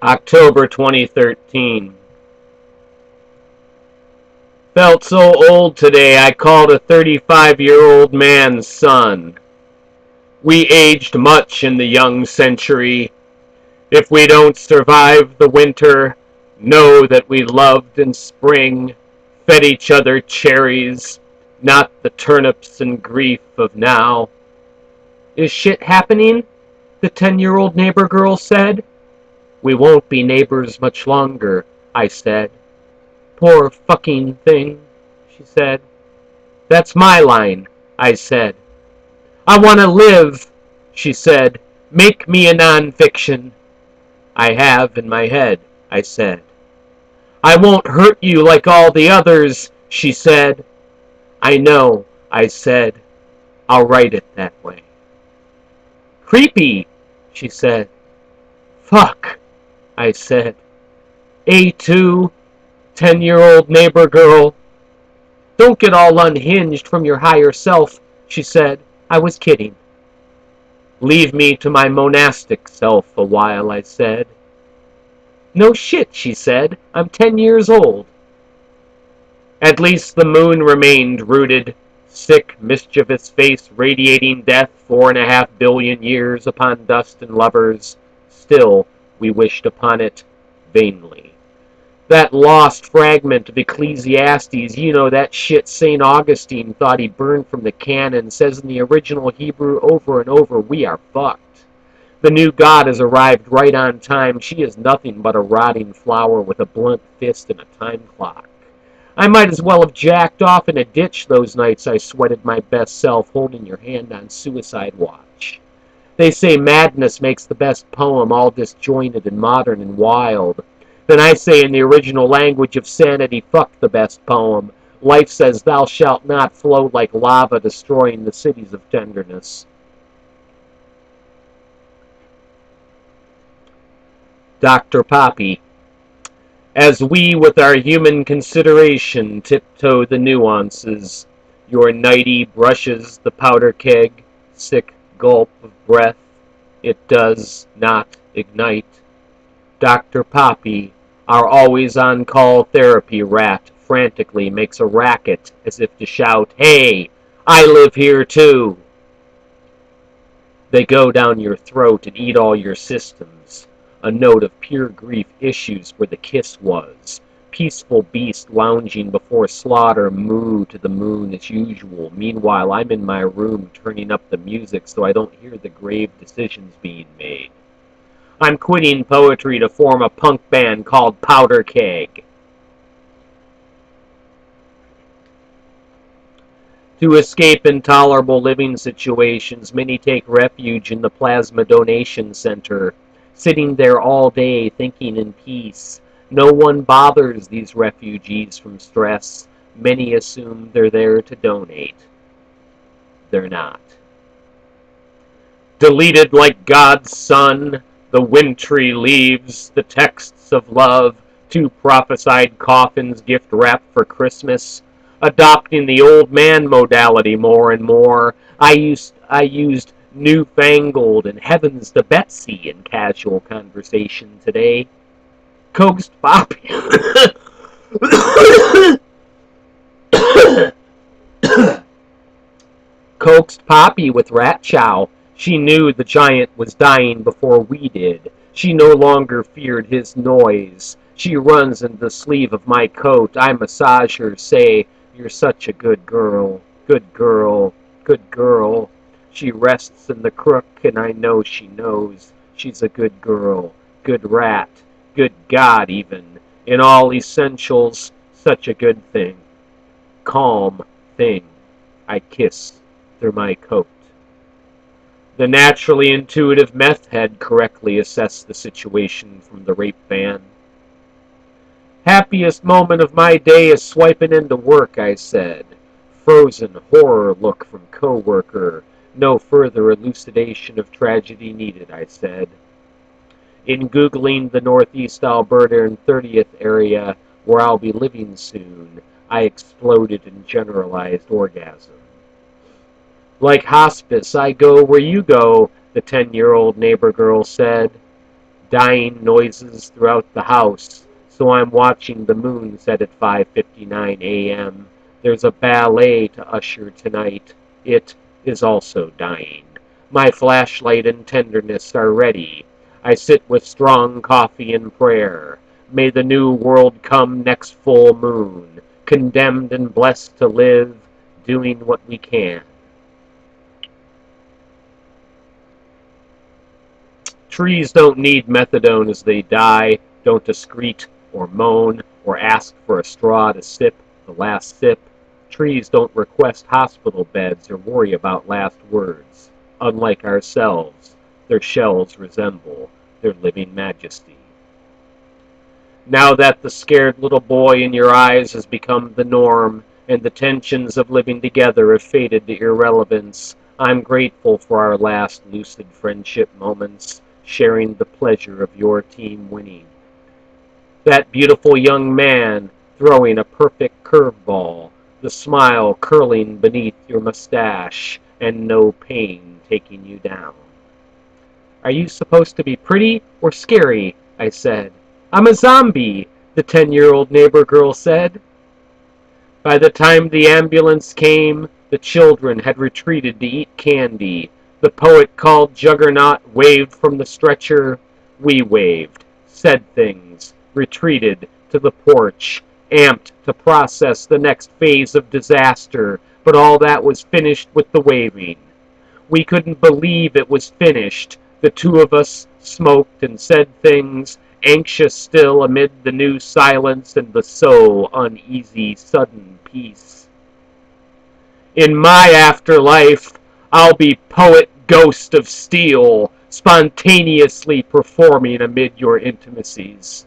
October 2013. Felt so old today I called a 35-year-old man son. We aged much in the young century. If we don't survive the winter, know that we loved in spring, fed each other cherries, not the turnips and grief of now. Is shit happening? The 10-year-old neighbor girl said. We won't be neighbors much longer, I said. Poor fucking thing, she said. That's my line, I said. I want to live, she said. Make me a non-fiction. I have in my head, I said. I won't hurt you like all the others, she said. I know, I said. I'll write it that way. Creepy, she said. Fuck, I said. A2, 10-year-old neighbor girl. Don't get all unhinged from your higher self, she said. I was kidding. Leave me to my monastic self a while, I said. No shit, she said. I'm 10 years old. At least the moon remained rooted, sick, mischievous face radiating death 4.5 billion years upon dust and lovers. Still, we wished upon it vainly. That lost fragment of Ecclesiastes, you know, that shit St. Augustine thought he burned from the canon, says in the original Hebrew over and over, we are fucked. The new God has arrived right on time. She is nothing but a rotting flower with a blunt fist and a time clock. I might as well have jacked off in a ditch those nights I sweated my best self holding your hand on suicide watch. They say madness makes the best poem, all disjointed and modern and wild. Then I say in the original language of sanity, fuck the best poem. Life says thou shalt not flow like lava, destroying the cities of tenderness. Dr. Poppy. As we with our human consideration tiptoe the nuances, your nighty brushes the powder keg, sick gulp of breath, it does not ignite. Dr. Poppy, our always-on-call therapy rat, frantically makes a racket as if to shout, hey, I live here too. They go down your throat and eat all your systems. A note of pure grief issues where the kiss was. Peaceful beast lounging before slaughter moo to the moon as usual. Meanwhile, I'm in my room turning up the music so I don't hear the grave decisions being made. I'm quitting poetry to form a punk band called Powder Keg. To escape intolerable living situations, many take refuge in the Plasma Donation Center, sitting there all day thinking in peace. No one bothers these refugees from stress. Many assume they're there to donate. They're not. Deleted like God's Son, the wintry leaves, the texts of love, 2 prophesied coffins gift wrapped for Christmas, adopting the old man modality more and more. I used newfangled and heavens to Betsy in casual conversation today. Coaxed Poppy. Coaxed Poppy with rat chow. She knew the giant was dying before we did. She no longer feared his noise. She runs into the sleeve of my coat. I massage her, say, you're such a good girl, good girl, good girl. She rests in the crook, and I know she knows she's a good girl, good rat, good God even. In all essentials, such a good thing. Calm thing. I kiss through my coat. The naturally intuitive meth head correctly assessed the situation from the rape van. Happiest moment of my day is swiping into work, I said. Frozen horror look from coworker. No further elucidation of tragedy needed, I said. In Googling the Northeast Alberta and 30th area, where I'll be living soon, I exploded in generalized orgasm. Like hospice, I go where you go, the 10-year-old neighbor girl said. dying noises throughout the house, so I'm watching the moon set at 5:59 a.m. There's a ballet to usher tonight. It is also dying. My flashlight and tenderness are ready. I sit with strong coffee and prayer. May the new world come next full moon, condemned and blessed to live, doing what we can. Trees don't need methadone as they die, don't excrete or moan or ask for a straw to sip the last sip. Trees don't request hospital beds or worry about last words. Unlike ourselves, their shells resemble their living majesty. Now that the scared little boy in your eyes has become the norm, and the tensions of living together have faded to irrelevance, I'm grateful for our last lucid friendship moments, sharing the pleasure of your team winning. That beautiful young man throwing a perfect curveball, the smile curling beneath your mustache, and no pain taking you down. Are you supposed to be pretty or scary? I said. I'm a zombie, the 10-year-old neighbor girl said. By the time the ambulance came, the children had retreated to eat candy. The poet called Juggernaut waved from the stretcher. We waved, said things, retreated to the porch, amped to process the next phase of disaster, but all that was finished with the waving. We couldn't believe it was finished. The two of us smoked and said things, anxious still amid the new silence and the so uneasy sudden peace. In my afterlife, I'll be poet ghost of steel, spontaneously performing amid your intimacies.